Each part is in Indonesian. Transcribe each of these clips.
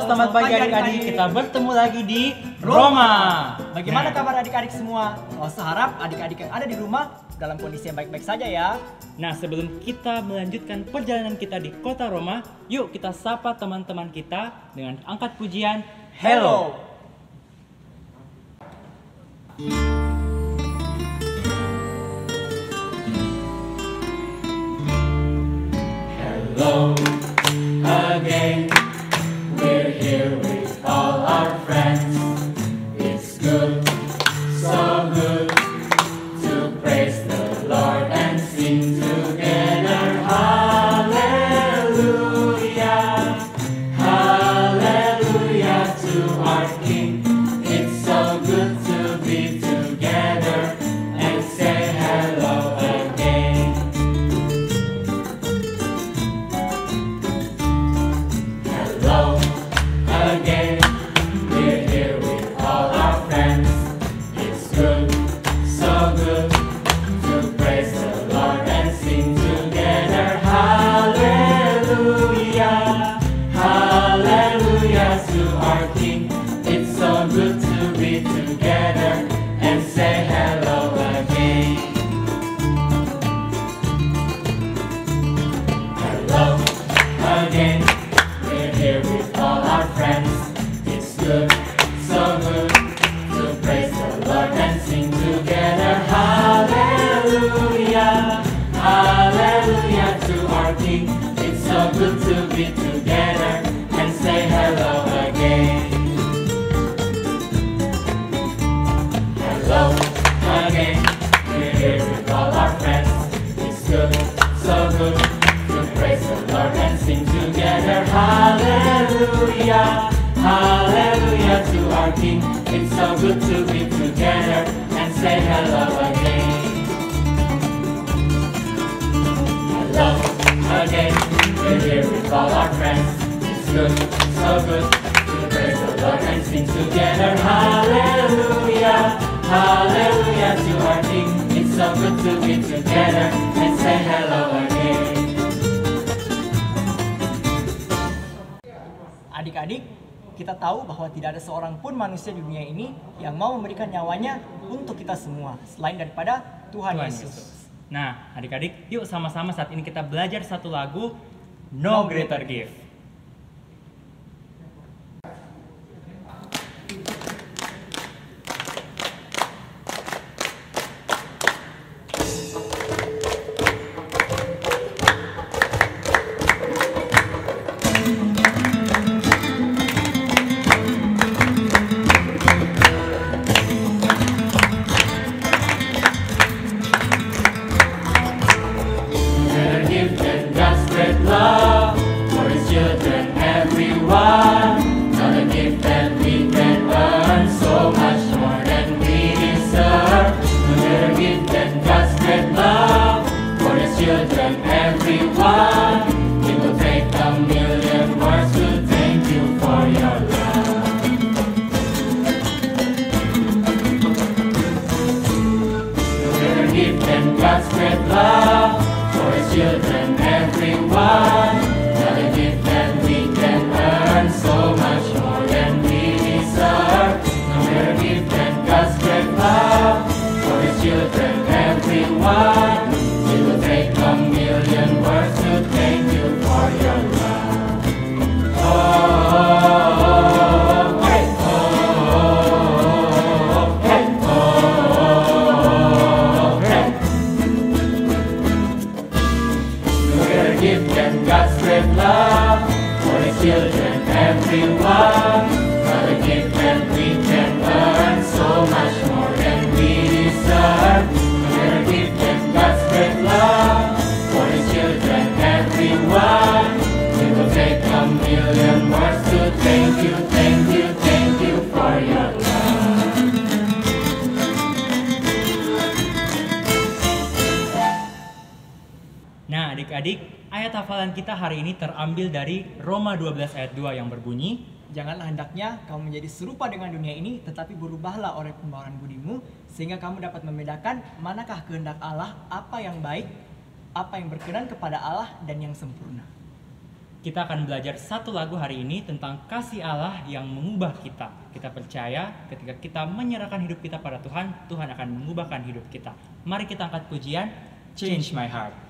selamat pagi adik-adik. Kita bertemu lagi di Roma. Bagaimana kabar adik-adik semua? Seharap adik-adik yang ada di rumah dalam kondisi yang baik-baik saja ya. Nah, sebelum kita melanjutkan perjalanan kita di kota Roma, yuk kita sapa teman-teman kita dengan angkat pujian Hello. Hello again, we're here with all our friends. It's good, so good to praise the Lord and sing together. Hallelujah, hallelujah to our King. It's so good to be together and say hello again. Hello again, we're here with all our friends. It's good, so good to praise the Lord and sing together. Hallelujah, hallelujah to our King. It's so good to be together and say hello again. Hello again, we're here with all our friends. It's good, so good to praise the Lord and sing together. Hallelujah, hallelujah to our King. It's so good to be together and say hello again. Hello again, we're here with all our friends. It's good, so good to praise the Lord and sing together. Hallelujah, hallelujah to our King. It's so good to be together and say hello again. Hello again, we're here with all our friends. It's good, so good to praise the Lord and sing together. Hallelujah, hallelujah to our King. It's so good to be together and say hello again. Adik-adik, kita tahu bahwa tidak ada seorang pun manusia di dunia ini yang mau memberikan nyawanya untuk kita semua selain daripada Tuhan Yesus. Nah, adik-adik, yuk sama-sama saat ini kita belajar satu lagu No Greater Gift. Greater gift than God's great love for His children, everyone. Not a gift that we can earn, so much more than we deserve. No greater gift than God's great love for His children, everyone. It will take a million words to thank you for your love. No greater gift than God's great love for His children, everyone. Not a gift that we can earn, so much more than we deserve. No greater gift than God's great love for His children, everyone. It will take a million words to thank you for your love. Oh, hey, oh, hey, oh, hey. No greater gift than God's great love for His children, everyone. Not a gift that we can earn, so much more than we deserve. No greater gift than God's great love for His children, everyone. It will take a million words to thank you, thank you, thank you for your love. Nah, adik-adik, ayat hafalan kita hari ini terambil dari Roma 12 ayat 2 yang berbunyi, Janganlah hendaknya kamu menjadi serupa dengan dunia ini, tetapi berubahlah oleh pembawaan budimu, sehingga kamu dapat membedakan manakah kehendak Allah, apa yang baik, apa yang berkenan kepada Allah, dan yang sempurna. Kita akan belajar satu lagu hari ini tentang kasih Allah yang mengubah kita. Kita percaya ketika kita menyerahkan hidup kita pada Tuhan, Tuhan akan mengubahkan hidup kita. Mari kita angkat pujian, Change My Heart.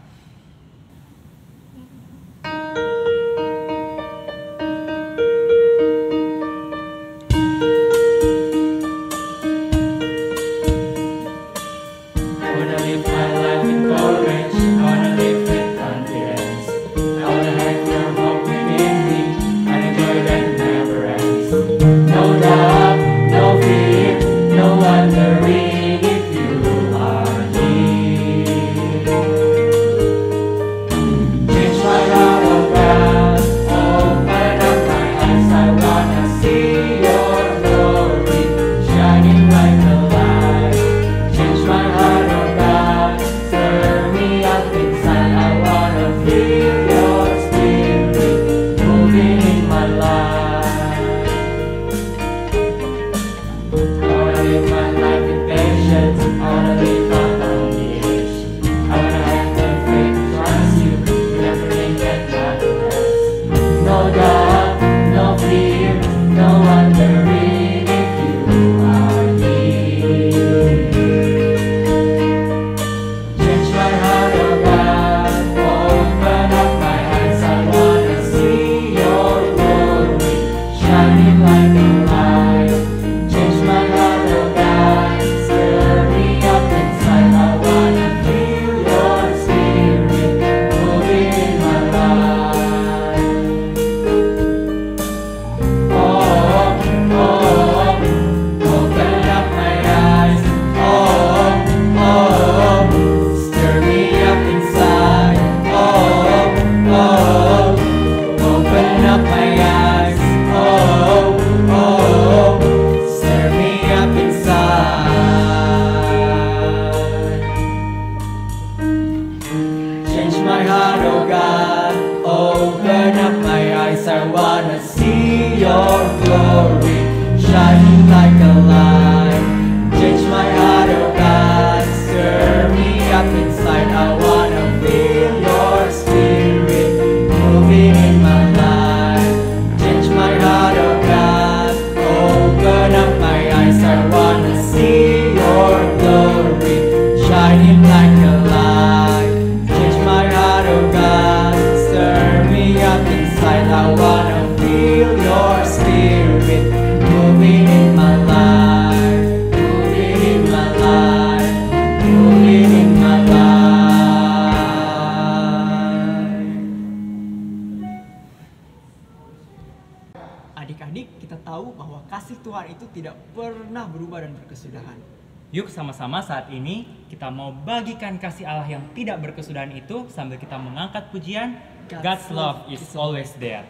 Adik-adik, kita tahu bahwa kasih Tuhan itu tidak pernah berubah dan berkesudahan. Yuk sama-sama saat ini kita mau bagikan kasih Allah yang tidak berkesudahan itu sambil kita mengangkat pujian God's love is always there.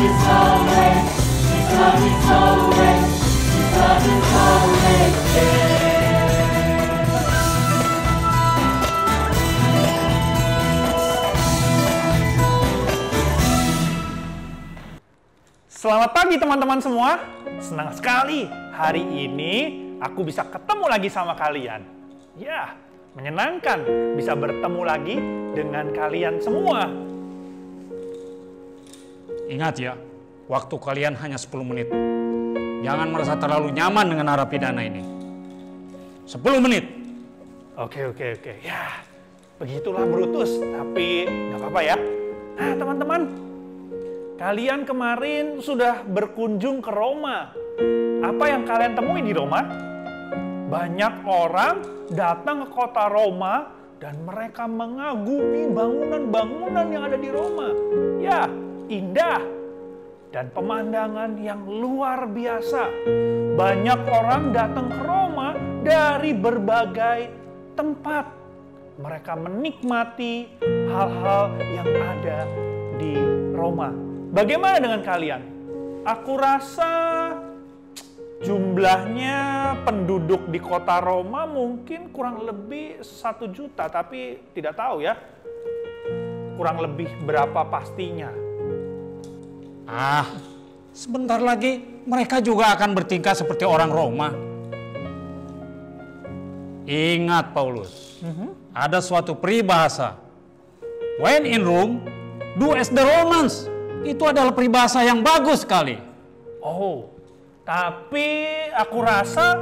It's all Selamat pagi teman-teman semua. Senang sekali hari ini aku bisa ketemu lagi sama kalian. Ya, menyenangkan bisa bertemu lagi dengan kalian semua. Ingat ya, waktu kalian hanya 10 menit. Jangan merasa terlalu nyaman dengan narapidana ini. 10 menit. Oke. Ya, begitulah Brutus. Tapi nggak apa-apa ya. Nah teman-teman, kalian kemarin sudah berkunjung ke Roma. Apa yang kalian temui di Roma? Banyak orang datang ke kota Roma dan mereka mengagumi bangunan-bangunan yang ada di Roma. Ya, indah dan pemandangan yang luar biasa. Banyak orang datang ke Roma dari berbagai tempat. Mereka menikmati hal-hal yang ada di Roma. Bagaimana dengan kalian? Aku rasa jumlahnya penduduk di kota Roma mungkin kurang lebih 1 juta, tapi tidak tahu ya. Kurang lebih berapa pastinya. Sebentar lagi mereka juga akan bertingkah seperti orang Roma. Ingat Paulus, ada suatu peribahasa. When in Rome, do as the Romans. Itu adalah peribahasa yang bagus sekali. Oh, tapi aku rasa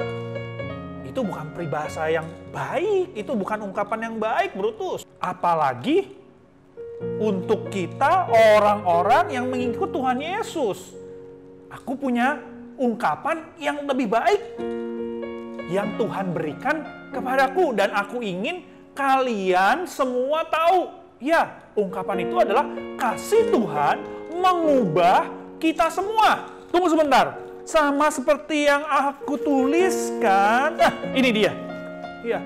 itu bukan peribahasa yang baik. Itu bukan ungkapan yang baik, Brutus. Apalagi untuk kita orang-orang yang mengikut Tuhan Yesus. Aku punya ungkapan yang lebih baik yang Tuhan berikan kepadaku, dan aku ingin kalian semua tahu. Ya, ungkapan itu adalah kasih Tuhan mengubah kita semua. Tunggu sebentar. Sama seperti yang aku tuliskan. Nah, ini dia. Ya.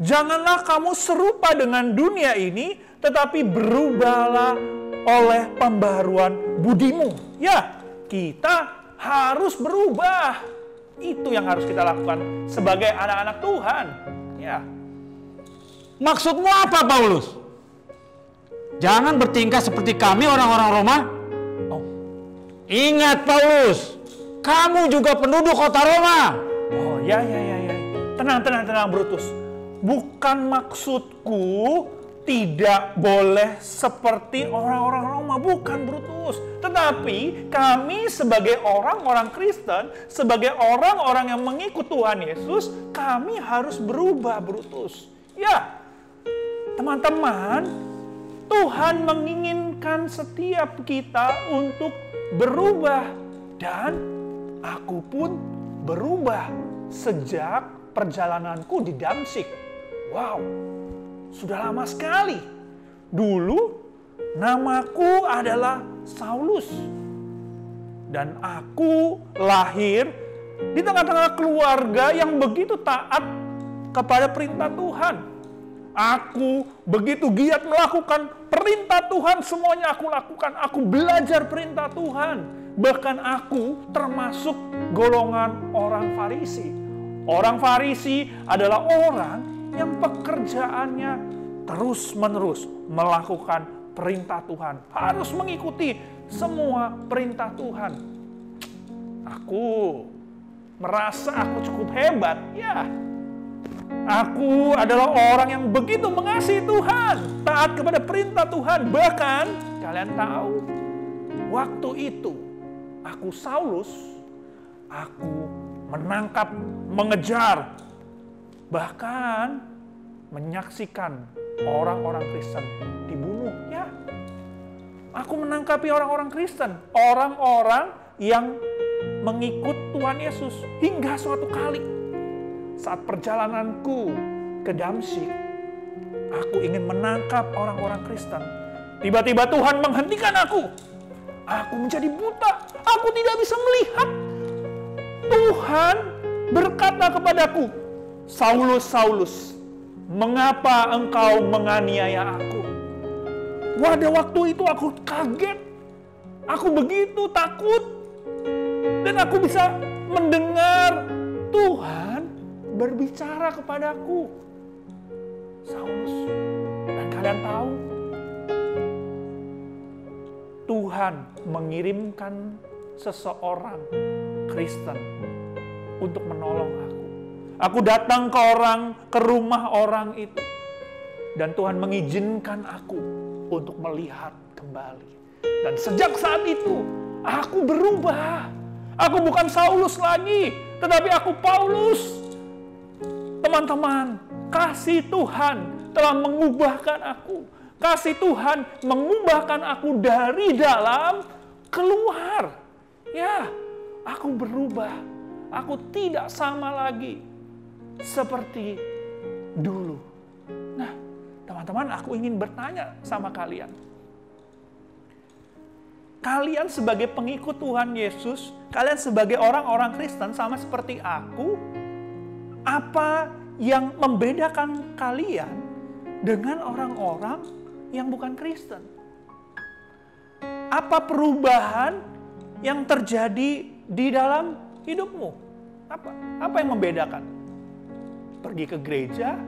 Janganlah kamu serupa dengan dunia ini, tetapi berubahlah oleh pembaharuan budimu. Ya, kita harus berubah. Itu yang harus kita lakukan sebagai anak-anak Tuhan. Ya. Maksudmu apa, Paulus? Jangan bertingkah seperti kami orang-orang Roma. Oh. Ingat Paulus, kamu juga penduduk kota Roma. Oh, ya. Tenang, Brutus. Bukan maksudku tidak boleh seperti orang-orang Roma. Bukan, Brutus. Tetapi kami sebagai orang-orang Kristen, sebagai orang-orang yang mengikut Tuhan Yesus, kami harus berubah, Brutus. Ya, teman-teman, Tuhan menginginkan setiap kita untuk berubah. Dan aku pun berubah sejak perjalananku di Damsyik. Wow, sudah lama sekali. Dulu namaku adalah Saulus. Dan aku lahir di tengah-tengah keluarga yang begitu taat kepada perintah Tuhan. Aku begitu giat melakukan perintah Tuhan, semuanya aku lakukan. Aku belajar perintah Tuhan. Bahkan aku termasuk golongan orang Farisi. Orang Farisi adalah orang yang pekerjaannya terus-menerus melakukan perintah Tuhan. Harus mengikuti semua perintah Tuhan. Aku merasa aku cukup hebat. Ya, aku adalah orang yang begitu mengasihi Tuhan, taat kepada perintah Tuhan. Bahkan kalian tahu, waktu itu aku Saulus, aku menangkap, mengejar, bahkan menyaksikan orang-orang Kristen dibunuh. Ya, aku menangkapi orang-orang Kristen, orang-orang yang mengikut Tuhan Yesus. Hingga suatu kali saat perjalananku ke Damsyik, aku ingin menangkap orang-orang Kristen. Tiba-tiba Tuhan menghentikan aku. Aku menjadi buta. Aku tidak bisa melihat. Tuhan berkata kepadaku, Saulus, Saulus, mengapa engkau menganiaya aku? Pada waktu itu aku kaget. Aku begitu takut. Dan aku bisa mendengar Tuhan berbicara kepadaku. Saulus, dan kalian tahu, Tuhan mengirimkan seseorang Kristen untuk menolong aku. Aku datang ke rumah orang itu. Dan Tuhan mengizinkan aku untuk melihat kembali. Dan sejak saat itu, aku berubah. Aku bukan Saulus lagi, tetapi aku Paulus. Teman-teman, kasih Tuhan telah mengubahkan aku. Kasih Tuhan mengubahkan aku dari dalam keluar. Ya, aku berubah. Aku tidak sama lagi seperti dulu. Nah, teman-teman, aku ingin bertanya sama kalian. Kalian sebagai pengikut Tuhan Yesus, kalian sebagai orang-orang Kristen sama seperti aku, apa yang membedakan kalian dengan orang-orang yang bukan Kristen? Apa perubahan yang terjadi di dalam hidupmu? Apa yang membedakan? Pergi ke gereja,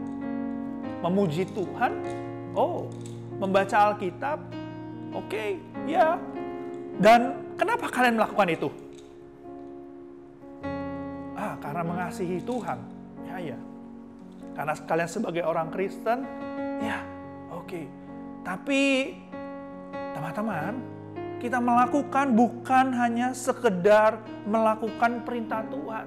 memuji Tuhan, membaca Alkitab, oke, ya. Dan kenapa kalian melakukan itu? Karena mengasihi Tuhan. Ya. Karena kalian sebagai orang Kristen, ya, oke. Tapi, teman-teman, kita melakukan bukan hanya sekedar melakukan perintah Tuhan.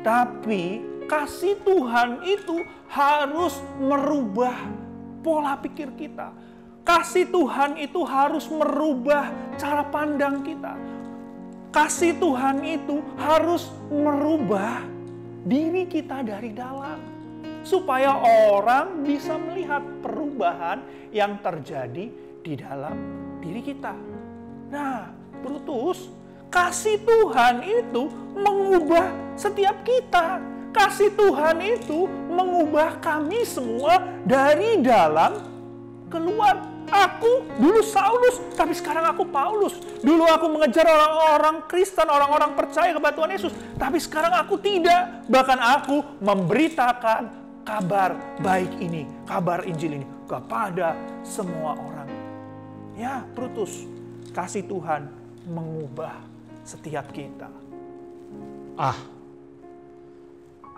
Tapi, kasih Tuhan itu harus merubah pola pikir kita. Kasih Tuhan itu harus merubah cara pandang kita. Kasih Tuhan itu harus merubah diri kita dari dalam. Supaya orang bisa melihat perubahan yang terjadi di dalam diri kita. Nah, Brutus, kasih Tuhan itu mengubah setiap kita. Kasih Tuhan itu mengubah kami semua dari dalam keluar. Aku dulu Saulus, tapi sekarang aku Paulus. Dulu aku mengejar orang-orang Kristen, orang-orang percaya kepada Tuhan Yesus, tapi sekarang aku tidak. Bahkan aku memberitakan kabar baik ini, kabar Injil ini kepada semua orang. Ya, Brutus, kasih Tuhan mengubah setiap kita.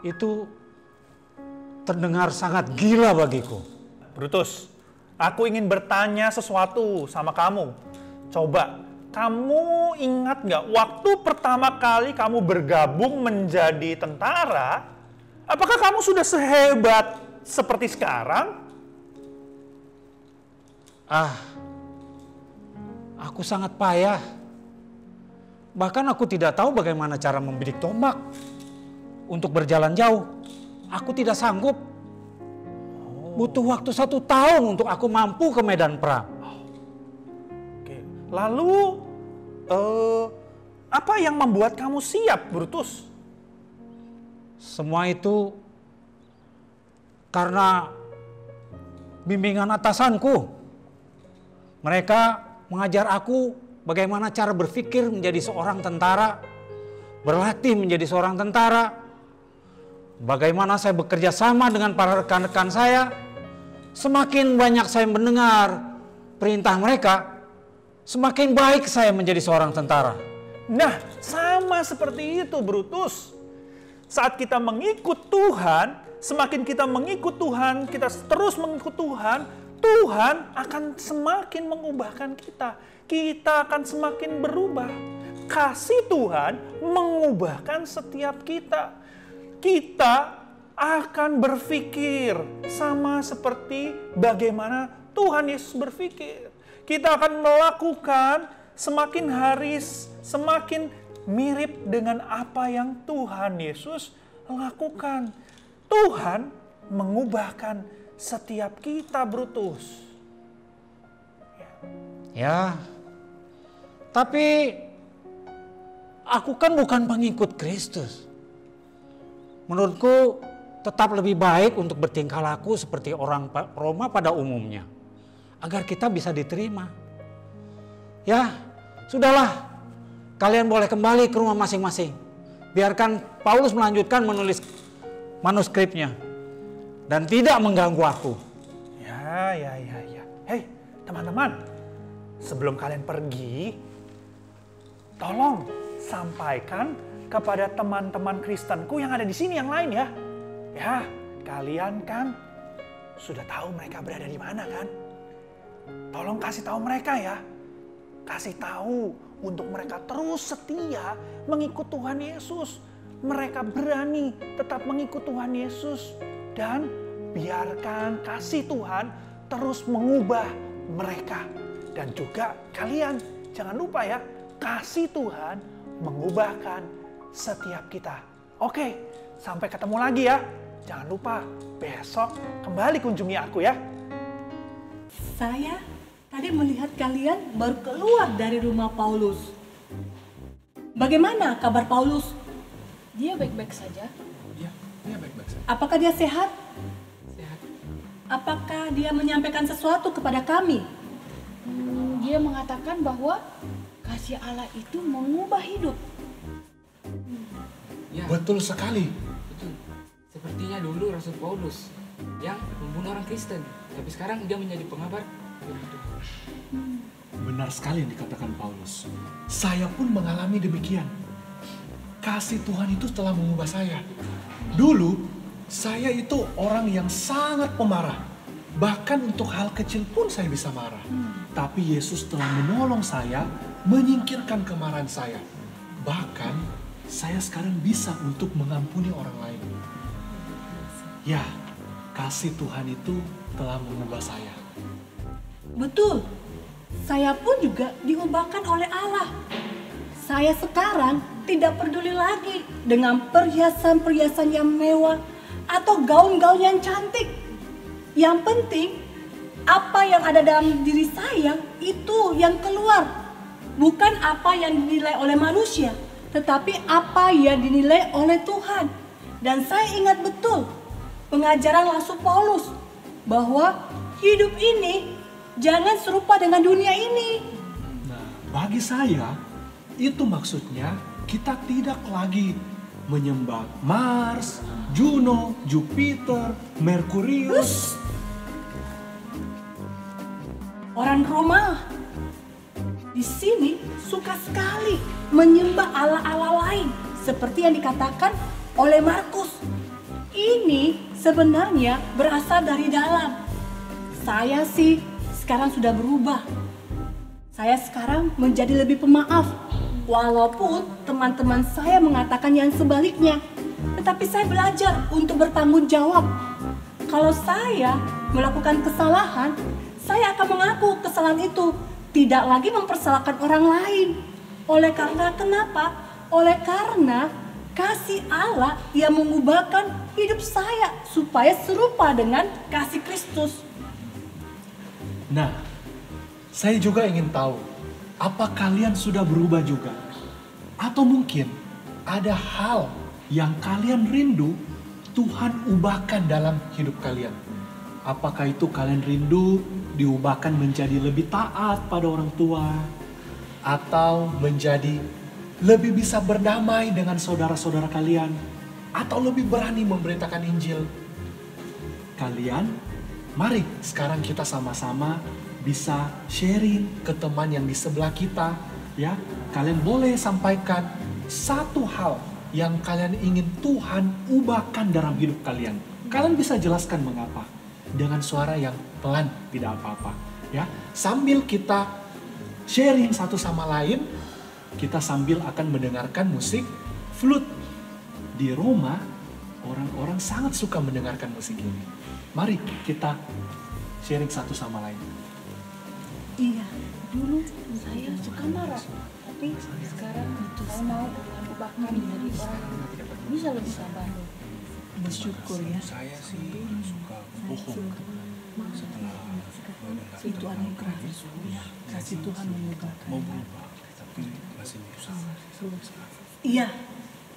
Itu terdengar sangat gila bagiku. Brutus, aku ingin bertanya sesuatu sama kamu. Coba, kamu ingat nggak waktu pertama kali kamu bergabung menjadi tentara? Apakah kamu sudah sehebat seperti sekarang? Aku sangat payah. Bahkan aku tidak tahu bagaimana cara membidik tombak. Untuk berjalan jauh, aku tidak sanggup. Butuh waktu 1 tahun untuk aku mampu ke medan perang. Oke. Lalu, apa yang membuat kamu siap, Brutus? Semua itu karena bimbingan atasanku. Mereka mengajar aku bagaimana cara berpikir menjadi seorang tentara, berlatih menjadi seorang tentara, bagaimana saya bekerja sama dengan para rekan-rekan saya. Semakin banyak saya mendengar perintah mereka, semakin baik saya menjadi seorang tentara. Nah, sama seperti itu, Brutus. Saat kita mengikut Tuhan, semakin kita mengikut Tuhan, kita terus mengikut Tuhan, Tuhan akan semakin mengubahkan kita. Kita akan semakin berubah. Kasih Tuhan mengubahkan setiap kita. Kita akan berpikir sama seperti bagaimana Tuhan Yesus berpikir. Kita akan melakukan semakin hari semakin mirip dengan apa yang Tuhan Yesus lakukan. Tuhan mengubahkan setiap kita, Brutus. Ya, tapi aku kan bukan pengikut Kristus. Menurutku tetap lebih baik untuk bertingkah laku seperti orang Roma pada umumnya, agar kita bisa diterima. Ya, sudahlah. Kalian boleh kembali ke rumah masing-masing. Biarkan Paulus melanjutkan menulis manuskripnya dan tidak mengganggu aku. Ya. Hei, teman-teman. sebelum kalian pergi, tolong sampaikan kepada teman-teman Kristenku yang ada di sini yang lain ya. Ya, kalian kan sudah tahu mereka berada di mana kan? Tolong kasih tahu mereka ya. Kasih tahu untuk mereka terus setia mengikut Tuhan Yesus. Mereka berani tetap mengikut Tuhan Yesus. Dan biarkan kasih Tuhan terus mengubah mereka. Dan juga kalian jangan lupa ya, kasih Tuhan mengubahkan setiap kita. Oke, sampai ketemu lagi ya. Jangan lupa besok kembali kunjungi aku ya. Saya tadi melihat kalian baru keluar dari rumah Paulus. Bagaimana kabar Paulus? Dia baik-baik saja. Iya, dia baik-baik saja. Apakah dia sehat? Sehat. Apakah dia menyampaikan sesuatu kepada kami? Dia mengatakan bahwa kasih Allah itu mengubah hidup. Ya. Betul sekali. Betul. Sepertinya dulu Rasul Paulus yang membunuh orang Kristen, tapi sekarang dia menjadi pengabar. Benar sekali yang dikatakan Paulus. Saya pun mengalami demikian. Kasih Tuhan itu telah mengubah saya. Dulu, saya itu orang yang sangat pemarah. Bahkan untuk hal kecil pun saya bisa marah. Tapi Yesus telah menolong saya, menyingkirkan kemarahan saya. Bahkan, saya sekarang bisa untuk mengampuni orang lain. Ya, kasih Tuhan itu telah mengubah saya. Betul, saya pun juga diubahkan oleh Allah. Saya sekarang tidak peduli lagi dengan perhiasan-perhiasan yang mewah atau gaun-gaun yang cantik. Yang penting, apa yang ada dalam diri saya itu yang keluar. Bukan apa yang dinilai oleh manusia, tetapi apa yang dinilai oleh Tuhan. Dan saya ingat betul pengajaran Rasul Paulus bahwa hidup ini jangan serupa dengan dunia ini. Nah, bagi saya, itu maksudnya kita tidak lagi menyembah Mars, Juno, Jupiter, Merkurius. Orang Roma di sini suka sekali menyembah Allah-Allah lain seperti yang dikatakan oleh Markus. Ini sebenarnya berasal dari dalam. Saya sih sekarang sudah berubah. Saya sekarang menjadi lebih pemaaf. Walaupun teman-teman saya mengatakan yang sebaliknya. Tetapi saya belajar untuk bertanggung jawab. Kalau saya melakukan kesalahan, saya akan mengaku kesalahan itu. Tidak lagi mempersalahkan orang lain. Oleh karena kenapa? Oleh karena kasih Allah yang mengubahkan hidup saya supaya serupa dengan kasih Kristus. Nah, saya juga ingin tahu, apa kalian sudah berubah juga? Atau mungkin ada hal yang kalian rindu Tuhan ubahkan dalam hidup kalian? Apakah itu kalian rindu diubahkan menjadi lebih taat pada orang tua? Atau menjadi lebih bisa berdamai dengan saudara-saudara kalian? Atau lebih berani memberitakan Injil? Kalian, mari sekarang kita sama-sama bisa sharing ke teman yang di sebelah kita. Ya, kalian boleh sampaikan satu hal yang kalian ingin Tuhan ubahkan dalam hidup kalian. Kalian bisa jelaskan mengapa dengan suara yang pelan, tidak apa-apa. Ya, sambil kita sharing satu sama lain, kita sambil akan mendengarkan musik flute. Di Roma, orang-orang sangat suka mendengarkan musik ini. Mari kita sharing satu sama lain. Iya, Dulu saya suka marah, tapi sekarang saya mau mengubahkan menjadi orang yang bisa lebih sabar. bersyukur ya. Saya sih suka bohong setelah mendengar Itu anugerah. Kasih Tuhan mengubahkan. mau berubah, tapi masih berusaha. Iya,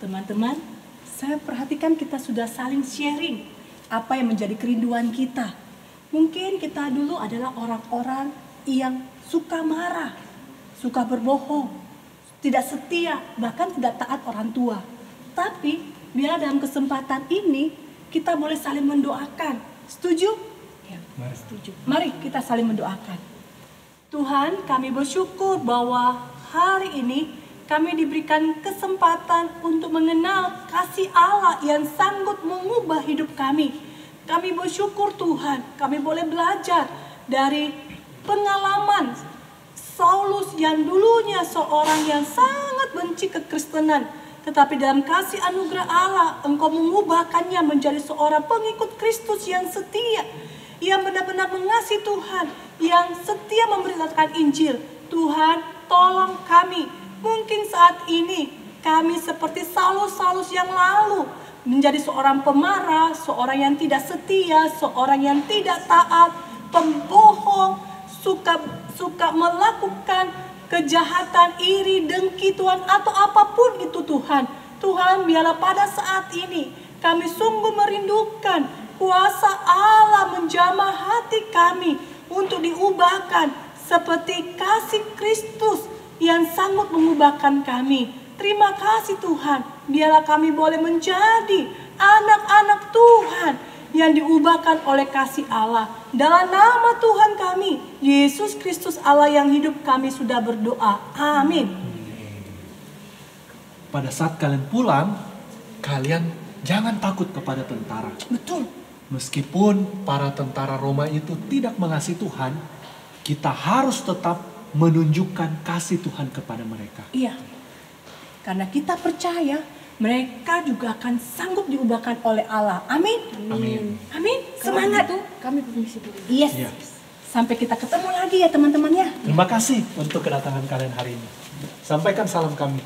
teman-teman, saya perhatikan kita sudah saling sharing apa yang menjadi kerinduan kita. Mungkin kita dulu adalah orang-orang yang suka marah, suka berbohong, tidak setia, bahkan tidak taat orang tua. Tapi biar dalam kesempatan ini kita boleh saling mendoakan. Setuju? Ya, setuju. Mari kita saling mendoakan. Tuhan, kami bersyukur bahwa hari ini kami diberikan kesempatan untuk mengenal kasih Allah yang sanggup mengubah hidup kami. Kami bersyukur Tuhan, kami boleh belajar dari pengalaman Saulus yang dulunya seorang yang sangat benci kekristenan. Tetapi dalam kasih anugerah Allah, Engkau mengubahkannya menjadi seorang pengikut Kristus yang setia. Yang benar-benar mengasihi Tuhan, yang setia memberitakan Injil. Tuhan, tolong kami. Mungkin saat ini kami seperti Saulus-Saulus yang lalu. Menjadi seorang pemarah, seorang yang tidak setia, seorang yang tidak taat, pembohong, suka melakukan kejahatan, iri, dengki Tuhan, atau apapun itu Tuhan. Tuhan, biarlah pada saat ini kami sungguh merindukan kuasa Allah menjamah hati kami untuk diubahkan seperti kasih Kristus yang sanggup mengubahkan kami. Terima kasih Tuhan, biarlah kami boleh menjadi anak-anak Tuhan yang diubahkan oleh kasih Allah. Dalam nama Tuhan kami, Yesus Kristus Allah yang hidup, kami sudah berdoa. Amin. Pada saat kalian pulang, kalian jangan takut kepada tentara. Betul. Meskipun para tentara Roma itu tidak mengasihi Tuhan, kita harus tetap menunjukkan kasih Tuhan kepada mereka. Iya. Karena kita percaya mereka juga akan sanggup diubahkan oleh Allah. Amin. Amin. Amin. Semangat. Itu kami permisi dulu. Yes. Yes. Sampai kita ketemu lagi ya teman-teman ya. Terima kasih untuk kedatangan kalian hari ini. Sampaikan salam kami.